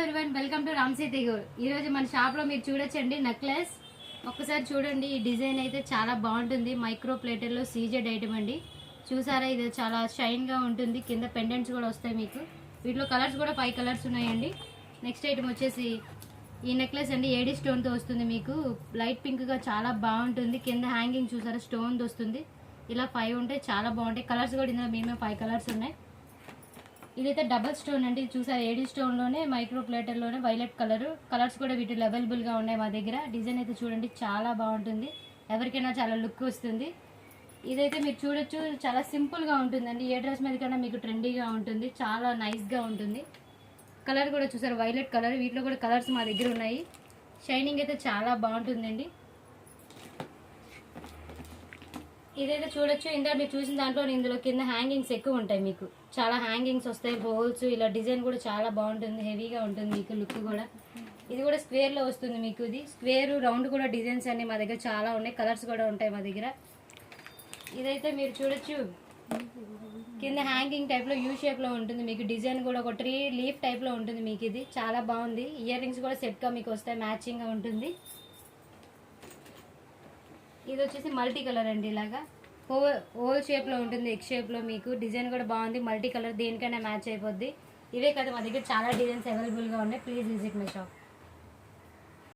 Everyone, welcome to రామ్సీ తెగూర్. ఈరోజు మన షాప్లో మీరు చూడొచ్చండి నెక్లెస్. ఒక్కసారి చూడండి, ఈ డిజైన్ అయితే చాలా బాగుంటుంది. మైక్రో ప్లేటర్లో సీజెడ్ ఐటమ్ అండి. చూసారా, ఇది చాలా షైన్గా ఉంటుంది. కింద పెండెంట్స్ కూడా వస్తాయి మీకు. వీటిలో కలర్స్ కూడా 5 కలర్స్ ఉన్నాయండి. నెక్స్ట్ ఐటమ్ వచ్చేసి ఈ నెక్లెస్ అండి. ఏడీ స్టోన్తో వస్తుంది మీకు. లైట్ పింక్గా చాలా బాగుంటుంది. కింద హ్యాంగింగ్ చూసారా, స్టోన్ వస్తుంది. ఇలా 5 ఉంటాయి, చాలా బాగుంటాయి. కలర్స్ కూడా ఇందులో మినిమం 5 కలర్స్ ఉన్నాయి. ఇదైతే డబల్ స్టోన్ అండి. చూసారు, ఏడీ స్టోన్లోనే మైక్రో ప్లేటర్లోనే వైలెట్ కలర్స్ కూడా వీటిలో అవైలబుల్గా ఉన్నాయి మా దగ్గర. డిజైన్ అయితే చూడండి, చాలా బాగుంటుంది. ఎవరికైనా చాలా లుక్ వస్తుంది. ఇదైతే మీరు చూడొచ్చు, చాలా సింపుల్గా ఉంటుందండి. ఏ డ్రెస్ మీద కన్నా మీకు ట్రెండీగా ఉంటుంది, చాలా నైస్గా ఉంటుంది. కలర్ కూడా చూసారు, వైలెట్ కలర్. వీటిలో కూడా కలర్స్ మా దగ్గర ఉన్నాయి. షైనింగ్ అయితే చాలా బాగుంటుందండి. ఇదైతే చూడొచ్చు, ఇందాక మీరు చూసిన దాంట్లో ఇందులో కింద హ్యాంగింగ్స్ ఎక్కువ ఉంటాయి మీకు. చాలా హ్యాంగింగ్స్ వస్తాయి, హోల్స్. ఇలా డిజైన్ కూడా చాలా బాగుంటుంది, హెవీగా ఉంటుంది మీకు లుక్ కూడా. ఇది కూడా స్క్వేర్లో వస్తుంది మీకు. ఇది స్క్వేర్, రౌండ్ కూడా డిజైన్స్ అన్ని మా దగ్గర చాలా ఉన్నాయి. కలర్స్ కూడా ఉంటాయి మా దగ్గర. ఇదైతే మీరు చూడొచ్చు, కింద హ్యాంగింగ్ టైప్లో యూ షేప్లో ఉంటుంది మీకు. డిజైన్ కూడా ఒక ట్రీ లీఫ్ టైప్లో ఉంటుంది మీకు. ఇది చాలా బాగుంది. ఇయర్ రింగ్స్ కూడా సెట్గా మీకు వస్తాయి, మ్యాచింగ్గా ఉంటుంది. ఇది వచ్చేసి మల్టీ కలర్ అండి. ఇలాగా ఓల్ షేప్లో ఉంటుంది, ఎగ్ షేప్లో మీకు. డిజైన్ కూడా బాగుంది, మల్టీ కలర్. దేనికైనా మ్యాచ్ అయిపోద్ది. ఇవే కదా, మా దగ్గర చాలా డిజైన్స్ అవైలబుల్గా ఉన్నాయి. Please visit my shop.